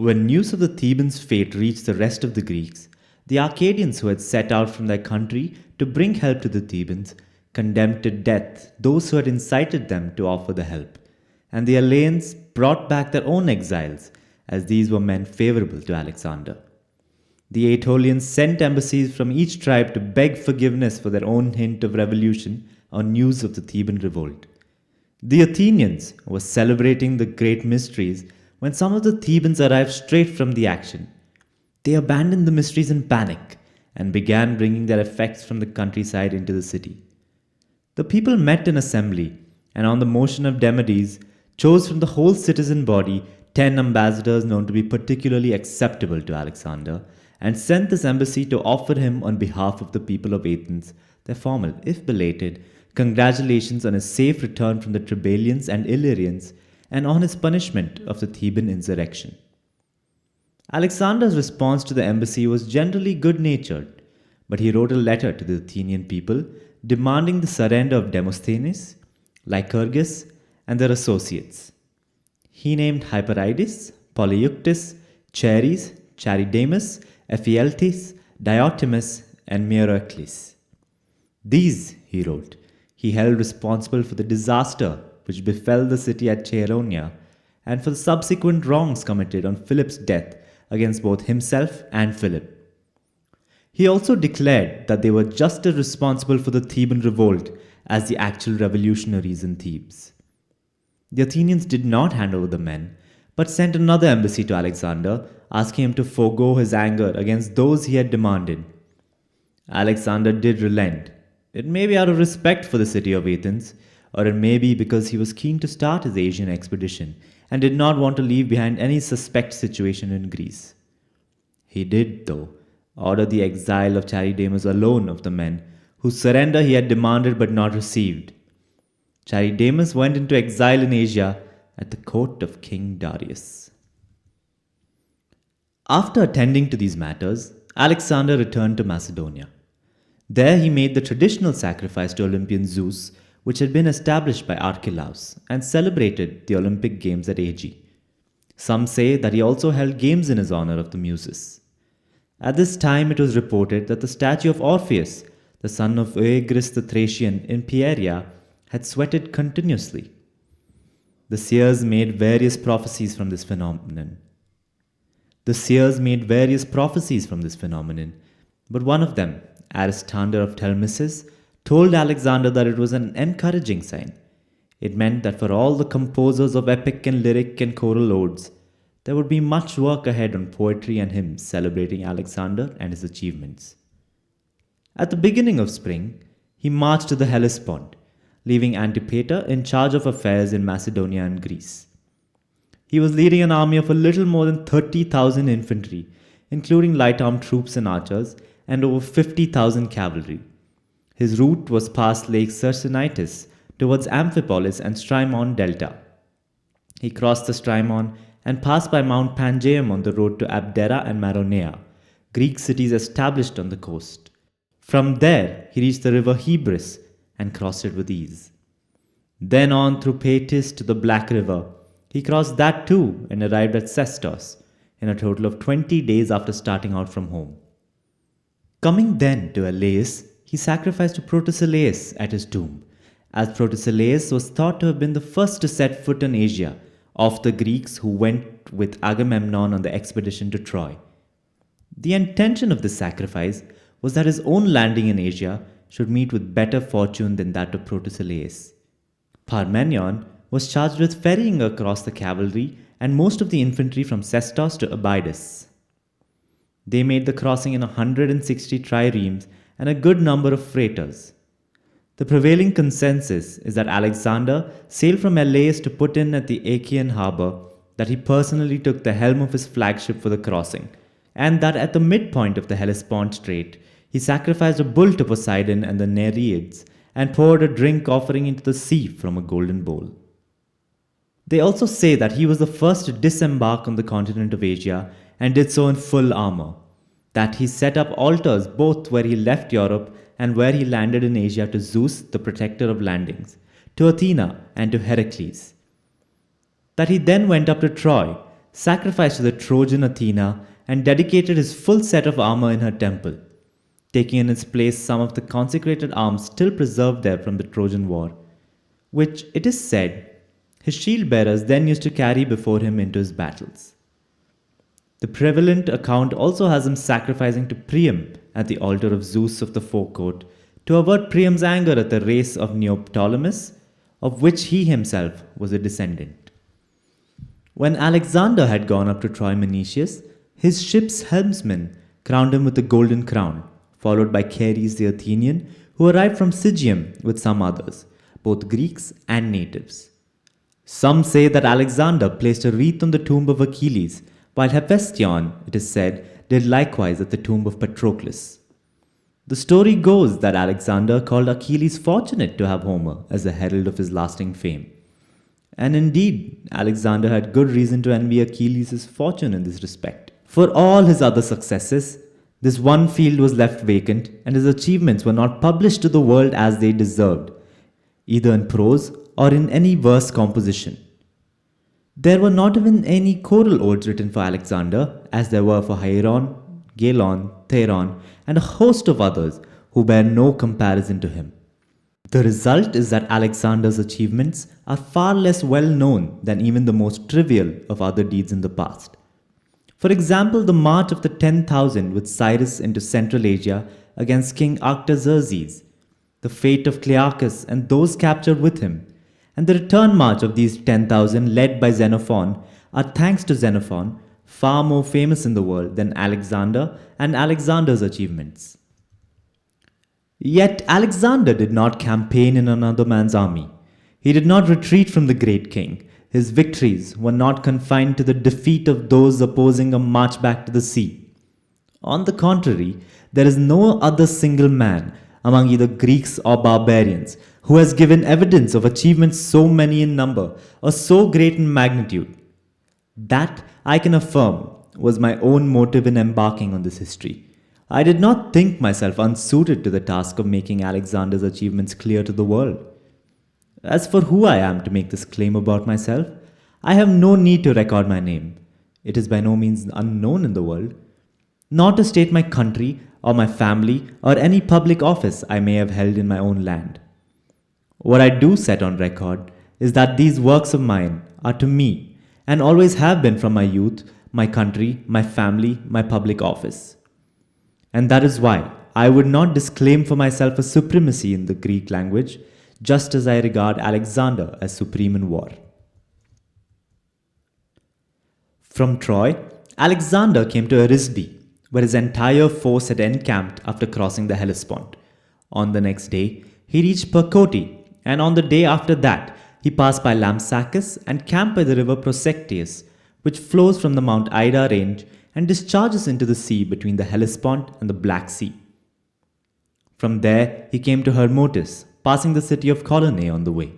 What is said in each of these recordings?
When news of the Thebans' fate reached the rest of the Greeks, the Arcadians who had set out from their country to bring help to the Thebans condemned to death those who had incited them to offer the help, and the Eleans brought back their own exiles, as these were men favorable to Alexander. The Aetolians sent embassies from each tribe to beg forgiveness for their own hint of revolution on news of the Theban revolt. The Athenians were celebrating the great mysteries when some of the Thebans arrived straight from the action. They abandoned the mysteries in panic and began bringing their effects from the countryside into the city. The people met in assembly and, on the motion of Demades, chose from the whole citizen body 10 ambassadors known to be particularly acceptable to Alexander, and sent this embassy to offer him, on behalf of the people of Athens, their formal, if belated, congratulations on his safe return from the Triballians and Illyrians and on his punishment of the Theban insurrection. Alexander's response to the embassy was generally good-natured, but he wrote a letter to the Athenian people demanding the surrender of Demosthenes, Lycurgus, and their associates. He named Hyperides, Polyeuctus, Chares, Charidemus, Ephialtes, Diotimus, and Meucles. These, he wrote, he held responsible for the disaster which befell the city at Chaeronea and for the subsequent wrongs committed on Philip's death against both himself and Philip. He also declared that they were just as responsible for the Theban revolt as the actual revolutionaries in Thebes. The Athenians did not hand over the men, but sent another embassy to Alexander, asking him to forego his anger against those he had demanded. Alexander did relent. It may be out of respect for the city of Athens, or it may be because he was keen to start his Asian expedition and did not want to leave behind any suspect situation in Greece. He did, though, order the exile of Charidemus alone of the men, whose surrender he had demanded but not received. Charidemus went into exile in Asia at the court of King Darius. After attending to these matters, Alexander returned to Macedonia. There he made the traditional sacrifice to Olympian Zeus, which had been established by Archelaus, and celebrated the Olympic Games at Aegae. Some say that he also held games in his honor of the Muses. At this time it was reported that the statue of Orpheus, the son of Oeagrus the Thracian in Pieria, had sweated continuously. The seers made various prophecies from this phenomenon. But one of them, Aristander of Telmissus, told Alexander that it was an encouraging sign. It meant that for all the composers of epic and lyric and choral odes, there would be much work ahead on poetry and hymns celebrating Alexander and his achievements. At the beginning of spring, he marched to the Hellespont, leaving Antipater in charge of affairs in Macedonia and Greece. He was leading an army of a little more than 30,000 infantry, including light-armed troops and archers, and over 50,000 cavalry. His route was past Lake Cercinitis towards Amphipolis and Strymon Delta. He crossed the Strymon and passed by Mount Pangaeum on the road to Abdera and Maronea, Greek cities established on the coast. From there, he reached the river Hebrus and crossed it with ease. Then on through Paetis to the Black River. He crossed that too and arrived at Sestos in a total of 20 days after starting out from home. Coming then to Elais, he sacrificed to Protesilaus at his tomb, as Protesilaus was thought to have been the first to set foot in Asia of the Greeks who went with Agamemnon on the expedition to Troy. The intention of this sacrifice was that his own landing in Asia should meet with better fortune than that of Protesilaus. Parmenion was charged with ferrying across the cavalry and most of the infantry from Sestos to Abydos. They made the crossing in 160 triremes and a good number of freighters. The prevailing consensus is that Alexander sailed from Elais to put in at the Achaean harbour, that he personally took the helm of his flagship for the crossing, and that at the midpoint of the Hellespont Strait, he sacrificed a bull to Poseidon and the Nereids, and poured a drink offering into the sea from a golden bowl. They also say that he was the first to disembark on the continent of Asia and did so in full armour, that he set up altars both where he left Europe and where he landed in Asia to Zeus, the protector of landings, to Athena and to Heracles, that he then went up to Troy, sacrificed to the Trojan Athena, and dedicated his full set of armor in her temple, taking in its place some of the consecrated arms still preserved there from the Trojan War, which, it is said, his shield bearers then used to carry before him into his battles. The prevalent account also has him sacrificing to Priam at the altar of Zeus of the forecourt to avert Priam's anger at the race of Neoptolemus, of which he himself was a descendant. When Alexander had gone up to Troy Menetius, his ship's helmsman crowned him with a golden crown, followed by Ceres the Athenian, who arrived from Sigium with some others, both Greeks and natives. Some say that Alexander placed a wreath on the tomb of Achilles, while Hephaestion, it is said, did likewise at the tomb of Patroclus. The story goes that Alexander called Achilles fortunate to have Homer as the herald of his lasting fame. And indeed, Alexander had good reason to envy Achilles' fortune in this respect. For all his other successes, this one field was left vacant, and his achievements were not published to the world as they deserved, either in prose or in any verse composition. There were not even any choral odes written for Alexander, as there were for Hieron, Gelon, Theron, and a host of others who bear no comparison to him. The result is that Alexander's achievements are far less well known than even the most trivial of other deeds in the past. For example, the march of the 10,000 with Cyrus into Central Asia against King Artaxerxes, the fate of Clearchus and those captured with him, and the return march of these 10,000 led by Xenophon are, thanks to Xenophon, far more famous in the world than Alexander and Alexander's achievements. Yet Alexander did not campaign in another man's army. He did not retreat from the great king. His victories were not confined to the defeat of those opposing a march back to the sea. On the contrary, there is no other single man among either Greeks or barbarians who has given evidence of achievements so many in number or so great in magnitude. That, I can affirm, was my own motive in embarking on this history. I did not think myself unsuited to the task of making Alexander's achievements clear to the world. As for who I am to make this claim about myself, I have no need to record my name. It is by no means unknown in the world. Nor to state my country or my family or any public office I may have held in my own land. What I do set on record is that these works of mine are to me, and always have been from my youth, my country, my family, my public office. And that is why I would not disclaim for myself a supremacy in the Greek language, just as I regard Alexander as supreme in war. From Troy, Alexander came to Arisbe, where his entire force had encamped after crossing the Hellespont. On the next day, he reached Percote, and on the day after that, he passed by Lampsacus and camped by the river Prosectius, which flows from the Mount Ida range and discharges into the sea between the Hellespont and the Black Sea. From there, he came to Hermotis, passing the city of Colone on the way.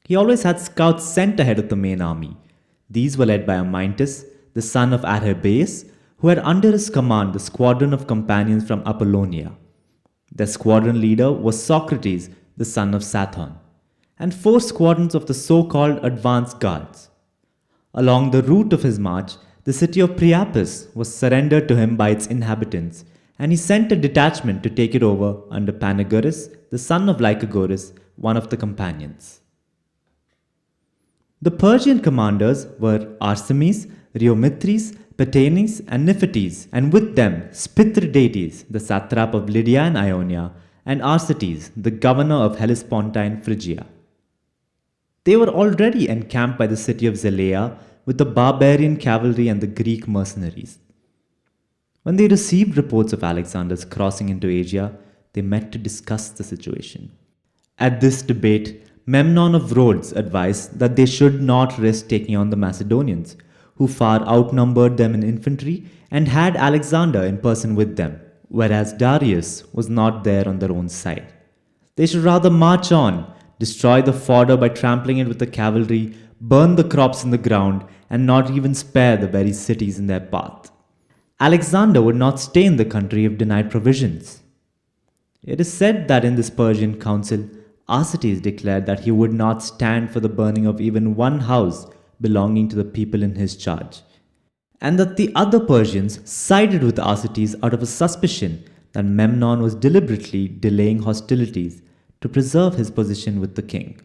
He always had scouts sent ahead of the main army. These were led by Amyntas, the son of Anabasis, who had under his command the squadron of companions from Apollonia. Their squadron leader was Socrates, the son of Sathon, and 4 squadrons of the so-called advance guards. Along the route of his march, the city of Priapus was surrendered to him by its inhabitants, and he sent a detachment to take it over under Panagoras, the son of Lycagoras, one of the companions. The Persian commanders were Arsames, Rheomithres, Patanes, and Niphates, and with them Spithridates, the satrap of Lydia and Ionia, and Arsates, the governor of Hellespontine Phrygia. They were already encamped by the city of Zelea with the barbarian cavalry and the Greek mercenaries. When they received reports of Alexander's crossing into Asia, they met to discuss the situation. At this debate, Memnon of Rhodes advised that they should not risk taking on the Macedonians, who far outnumbered them in infantry and had Alexander in person with them, whereas Darius was not there on their own side. They should rather march on, destroy the fodder by trampling it with the cavalry, burn the crops in the ground, and not even spare the very cities in their path. Alexander would not stay in the country if denied provisions. It is said that in this Persian council, Arsaces declared that he would not stand for the burning of even one house belonging to the people in his charge, and that the other Persians sided with Arsaces out of a suspicion that Memnon was deliberately delaying hostilities to preserve his position with the king.